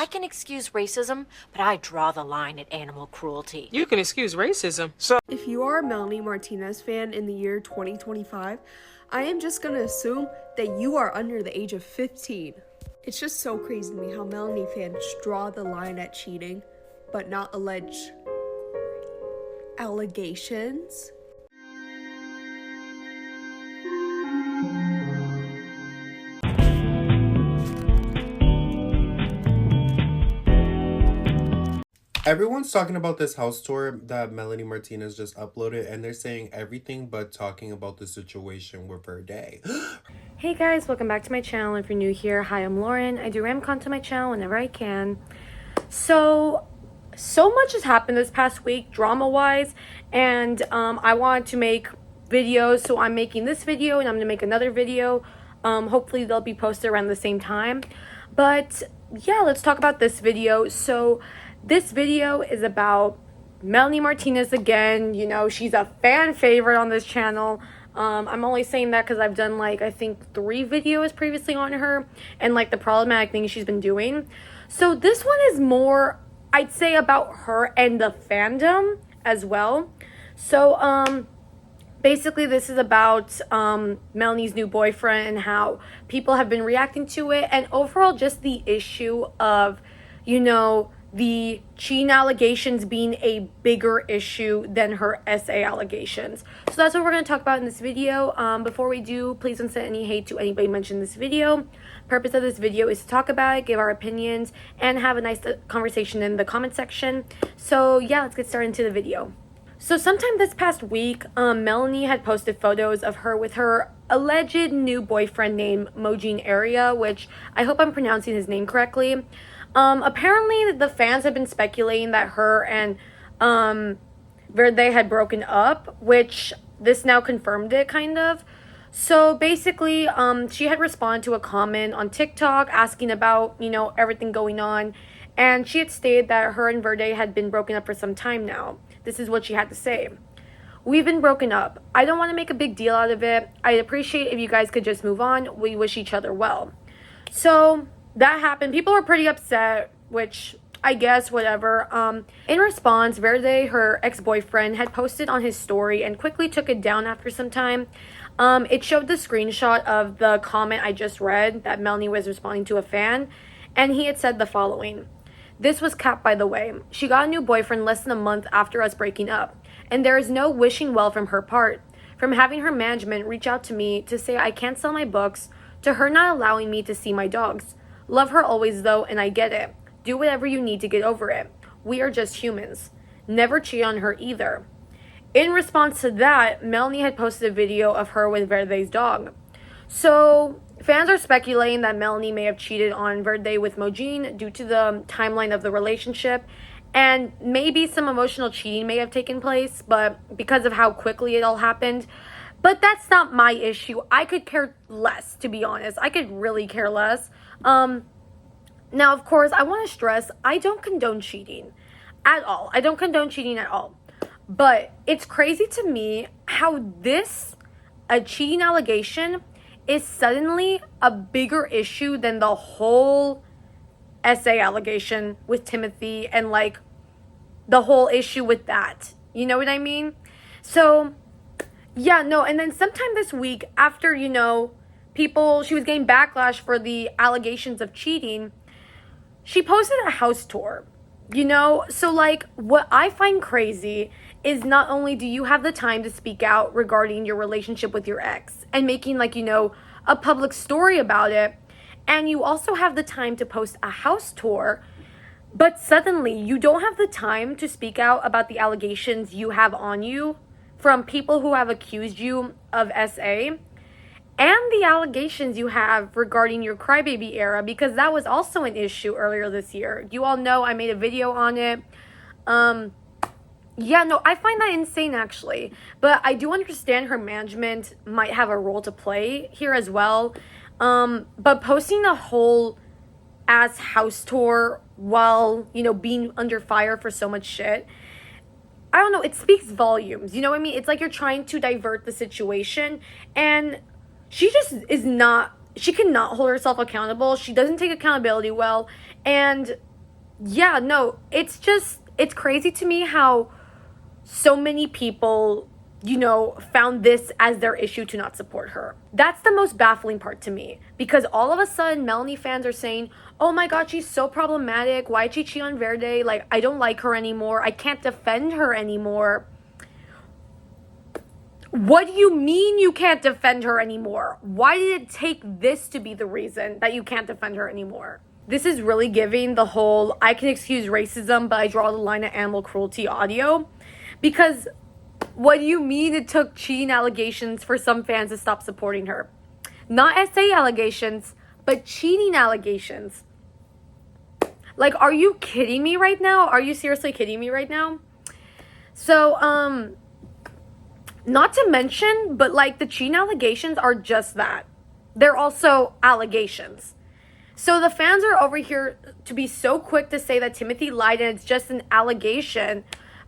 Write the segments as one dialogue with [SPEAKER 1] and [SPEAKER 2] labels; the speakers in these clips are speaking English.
[SPEAKER 1] I can excuse racism, but I draw the line at animal cruelty.
[SPEAKER 2] You can excuse racism.
[SPEAKER 3] If you are a Melanie Martinez fan in the year 2025, I am just gonna assume that you are under the age of 15. It's just so crazy to me how Melanie fans draw the line at cheating, but not allege allegations.
[SPEAKER 4] Everyone's talking about this house tour that Melanie Martinez just uploaded, and they're saying everything but talking about the situation with Verde.
[SPEAKER 5] Hey guys, welcome back to my channel. If you're new here, hi, I'm Lauren. I do ram content on my channel whenever I can. So much has happened this past week, drama-wise, and I wanted to make videos, so I'm making this video, and I'm going to make another video. Hopefully they'll be posted around the same time. But yeah, let's talk about this video. So this video is about Melanie Martinez again. You know, she's a fan favorite on this channel. I'm only saying that because I've done, like, I think 3 videos previously on her and, like, the problematic things she's been doing. So this one is more, I'd say, about her and the fandom as well. So, basically, this is about Melanie's new boyfriend and how people have been reacting to it. And overall, just the issue of, you know, the cheating allegations being a bigger issue than her SA allegations. So that's what we're going to talk about in this video. Before we do, please don't send any hate to anybody mentioned in this video. Purpose of this video is to talk about it, give our opinions, and have a nice conversation in the comment section. So yeah, let's get started into the video. So sometime this past week, Melanie had posted photos of her with her alleged new boyfriend named Mojin Area, which I hope I'm pronouncing his name correctly. Apparently the fans have been speculating that her and Verde had broken up, which this now confirmed it, kind of. So basically, she had responded to a comment on TikTok asking about, you know, everything going on, and she had stated that her and Verde had been broken up for some time now. This is what she had to say. "We've been broken up. I don't want to make a big deal out of it. I'd appreciate if you guys could just move on. We wish each other well." So that happened. People were pretty upset, which I guess whatever. In response, Verde, her ex-boyfriend, had posted on his story and quickly took it down after some time. It showed the screenshot of the comment I just read that Melanie was responding to a fan, and he had said the following: "This was Cap, by the way. She got a new boyfriend less than a month after us breaking up, and there is no wishing well from her part. From having her management reach out to me to say I can't sell my books, to her not allowing me to see my dogs. Love her always though, and I get it. Do whatever you need to get over it. We are just humans. Never cheat on her either." In response to that, Melanie had posted a video of her with Verde's dog. So fans are speculating that Melanie may have cheated on Verde with Mojin due to the timeline of the relationship, and maybe some emotional cheating may have taken place, but because of how quickly it all happened. But that's not my issue. I could care less, to be honest. I could really care less. Now, of course, I want to stress, I don't condone cheating at all. I don't condone cheating at all. But it's crazy to me how a cheating allegation is suddenly a bigger issue than the whole SA allegation with Timothy and, like, the whole issue with that. You know what I mean? So yeah, no, and then sometime this week, after, you know, she was getting backlash for the allegations of cheating, she posted a house tour, you know? So, like, what I find crazy is not only do you have the time to speak out regarding your relationship with your ex and making, like, you know, a public story about it, and you also have the time to post a house tour, but suddenly you don't have the time to speak out about the allegations you have on you from people who have accused you of SA, and the allegations you have regarding your crybaby era, because that was also an issue earlier this year. You all know I made a video on it. Yeah, no, I find that insane, actually. But I do understand her management might have a role to play here as well. But posting a whole ass house tour while, you know, being under fire for so much shit, I don't know, it speaks volumes. You know what I mean? It's like you're trying to divert the situation, and she cannot hold herself accountable. She doesn't take accountability well, and yeah, no, it's crazy to me how so many people, found this as their issue to not support her. That's the most baffling part to me, because all of a sudden Melanie fans are saying, oh my god, she's so problematic, why'd she cheat on Verde, like, I don't like her anymore, I can't defend her anymore. What do you mean you can't defend her anymore? Why did it take this to be the reason that you can't defend her anymore? This is really giving the whole I can excuse racism, but I draw the line at animal cruelty audio. Because what do you mean it took cheating allegations for some fans to stop supporting her? Not SA allegations, but cheating allegations. Like, are you kidding me right now? Are you seriously kidding me right now? So, not to mention, but like the cheating allegations are just that. They're also allegations. So the fans are over here to be so quick to say that Timothy lied and it's just an allegation,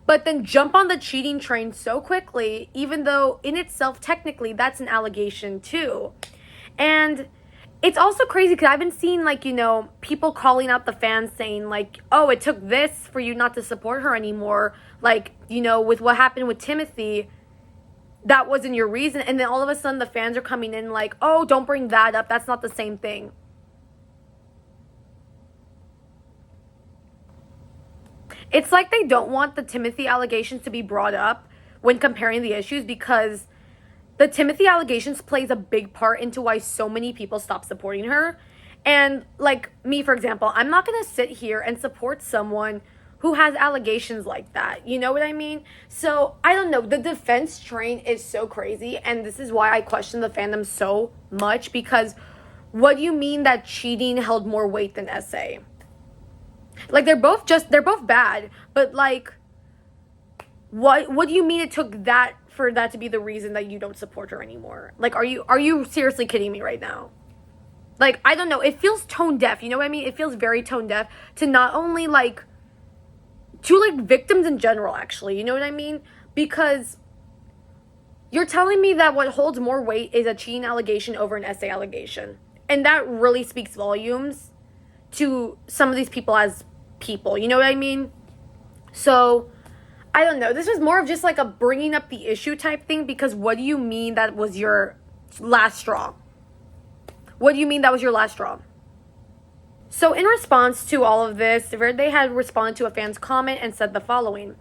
[SPEAKER 5] but then jump on the cheating train so quickly, even though in itself, technically, that's an allegation too. And it's also crazy because I've been seeing, like, people calling out the fans saying, like, oh, it took this for you not to support her anymore. Like, with what happened with Timothy, that wasn't your reason. And then all of a sudden the fans are coming in like, oh, don't bring that up. That's not the same thing. It's like they don't want the Timothy allegations to be brought up when comparing the issues, because the Timothy allegations plays a big part into why so many people stop supporting her. And like me, for example, I'm not going to sit here and support someone who has allegations like that. You know what I mean? So I don't know. The defense train is so crazy. And this is why I question the fandom so much, because what do you mean that cheating held more weight than SA? Like, they're both bad, but like, what do you mean it took that for that to be the reason that you don't support her anymore? Like, are you seriously kidding me right now? Like, I don't know. It feels tone deaf. You know what I mean? It feels very tone deaf to not only to victims in general, actually. You know what I mean? Because you're telling me that what holds more weight is a cheating allegation over an SA allegation. And that really speaks volumes to some of these people as people. You know what I mean? So, I don't know. This was more of just like a bringing up the issue type thing, because what do you mean that was your last straw? What do you mean that was your last straw? So in response to all of this, Verde had responded to a fan's comment and said the following: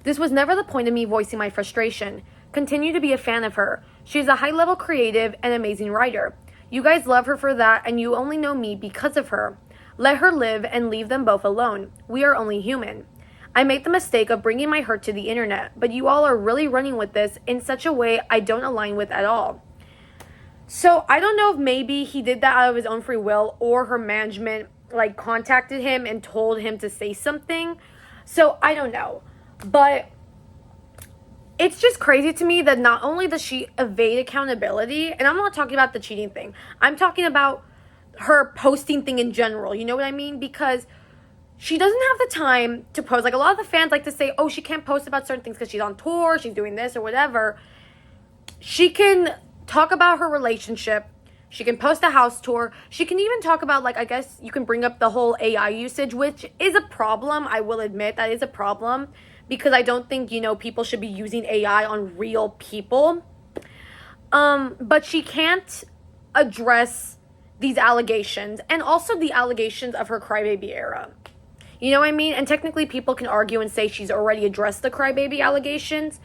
[SPEAKER 5] "This was never the point of me voicing my frustration. Continue to be a fan of her. She's a high-level creative and amazing writer. You guys love her for that, and you only know me because of her. Let her live and leave them both alone. We are only human. I made the mistake of bringing my hurt to the internet, but you all are really running with this in such a way I don't align with at all." So I don't know if maybe he did that out of his own free will, or her management contacted him and told him to say something. So I don't know. But it's just crazy to me that not only does she evade accountability, and I'm not talking about the cheating thing, I'm talking about her posting thing in general. You know what I mean? Because she doesn't have the time to post. Like, a lot of the fans like to say, oh, she can't post about certain things because she's on tour, she's doing this or whatever. She can talk about her relationship. She can post a house tour. She can even talk about, I guess you can bring up the whole AI usage, which is a problem. I will admit that is a problem, because I don't think, people should be using AI on real people. But she can't address these allegations, and also the allegations of her crybaby era. You know what I mean? And technically people can argue and say she's already addressed the crybaby allegations,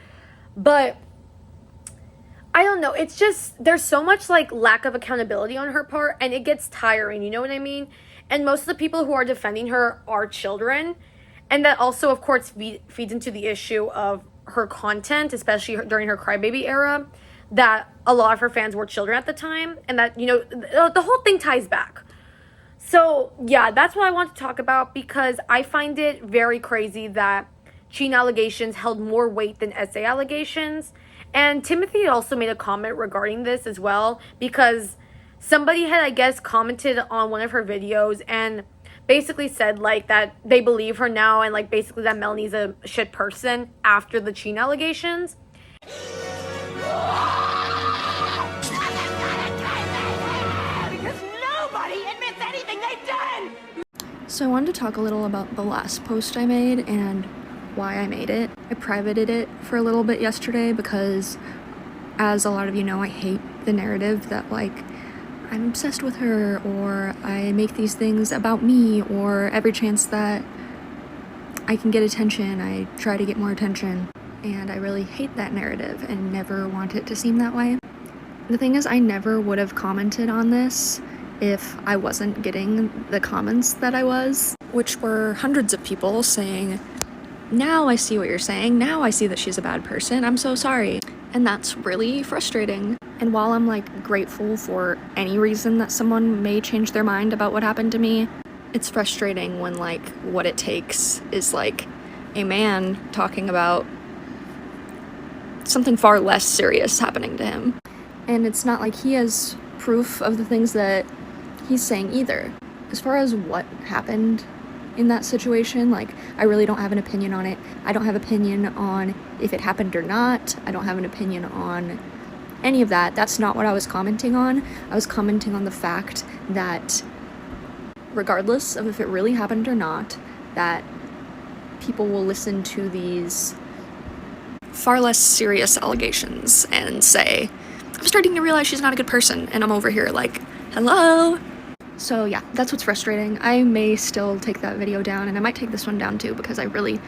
[SPEAKER 5] but I don't know. It's just, there's so much lack of accountability on her part, and it gets tiring. You know what I mean? And most of the people who are defending her are children. And that also, of course, feeds into the issue of her content, especially during her crybaby era, that a lot of her fans were children at the time. And that, the whole thing ties back. So, yeah, that's what I want to talk about, because I find it very crazy that cheating allegations held more weight than SA allegations. And Timothy had also made a comment regarding this as well, because somebody had, I guess, commented on one of her videos and basically said, that they believe her now, and, basically that Melanie's a shit person after the cheating allegations.
[SPEAKER 3] So I wanted to talk a little about the last post I made and why I made it. I privated it for a little bit yesterday because, as a lot of you know, I hate the narrative that, like, I'm obsessed with her, or I make these things about me, or every chance that I can get attention, I try to get more attention. And I really hate that narrative and never want it to seem that way. The thing is, I never would have commented on this if I wasn't getting the comments that I was, which were hundreds of people saying, now I see what you're saying, now I see that she's a bad person, I'm so sorry. And that's really frustrating. And while I'm like grateful for any reason that someone may change their mind about what happened to me, it's frustrating when like what it takes is like a man talking about something far less serious happening to him. And it's not like he has proof of the things that he's saying either. As far as what happened in that situation, like, I really don't have an opinion on it. I don't have opinion on if it happened or not. I don't have an opinion on any of that. That's not what I was commenting on. I was commenting on the fact that regardless of if it really happened or not, that people will listen to these far less serious allegations and say, I'm starting to realize she's not a good person, and I'm over here like, hello. So yeah, that's what's frustrating. I may still take that video down, and I might take this one down too, because I really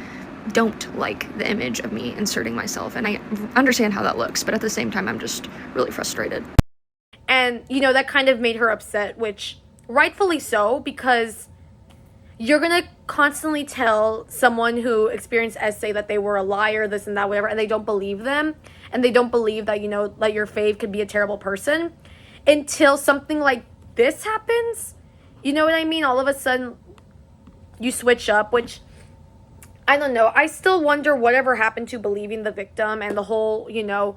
[SPEAKER 3] don't like the image of me inserting myself, and I understand how that looks, but at the same time, I'm just really frustrated.
[SPEAKER 5] And, you know, that kind of made her upset, which rightfully so, because you're gonna constantly tell someone who experienced SA that they were a liar, this and that, whatever, and they don't believe them, and they don't believe that, you know, that your fave could be a terrible person, until something like this happens. You know what I mean? All of a sudden, you switch up, which, I don't know. I still wonder whatever happened to believing the victim and the whole, you know,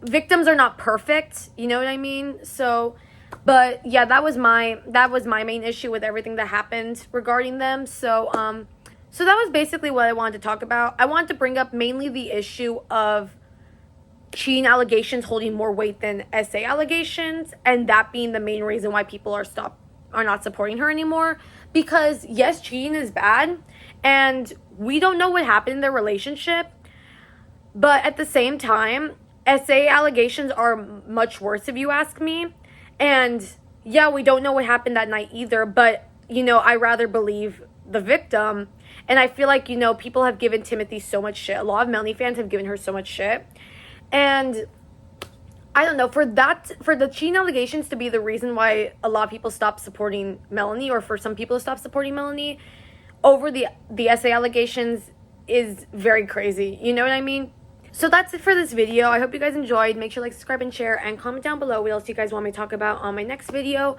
[SPEAKER 5] victims are not perfect, you know what I mean? So, but yeah, that was my main issue with everything that happened regarding them. So so that was basically what I wanted to talk about. I wanted to bring up mainly the issue of cheating allegations holding more weight than SA allegations, and that being the main reason why people are not supporting her anymore. Because yes, cheating is bad, and we don't know what happened in their relationship, but at the same time, SA allegations are much worse if you ask me. And yeah, we don't know what happened that night either, but, you know, I rather believe the victim. And I feel like, you know, people have given Timothy so much shit. A lot of Melanie fans have given her so much shit. And I don't know, for the cheating allegations to be the reason why a lot of people stop supporting Melanie, or for some people to stop supporting Melanie over the SA allegations, is very crazy. You know what I mean? So that's it for this video. I hope you guys enjoyed. Make sure to like, subscribe, and share, and comment down below what else you guys want me to talk about on my next video.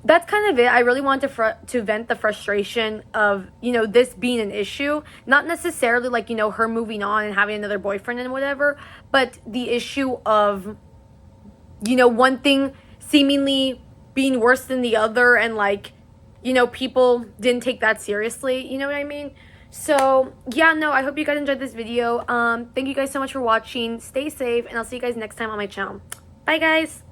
[SPEAKER 5] That's kind of it. I really want to vent the frustration of, you know, this being an issue. Not necessarily like, you know, her moving on and having another boyfriend and whatever, but the issue of, you know, one thing seemingly being worse than the other, and like, you know, people didn't take that seriously. You know what I mean? So yeah, no, I hope you guys enjoyed this video. Thank you guys so much for watching. Stay safe, and I'll see you guys next time on my channel. Bye guys.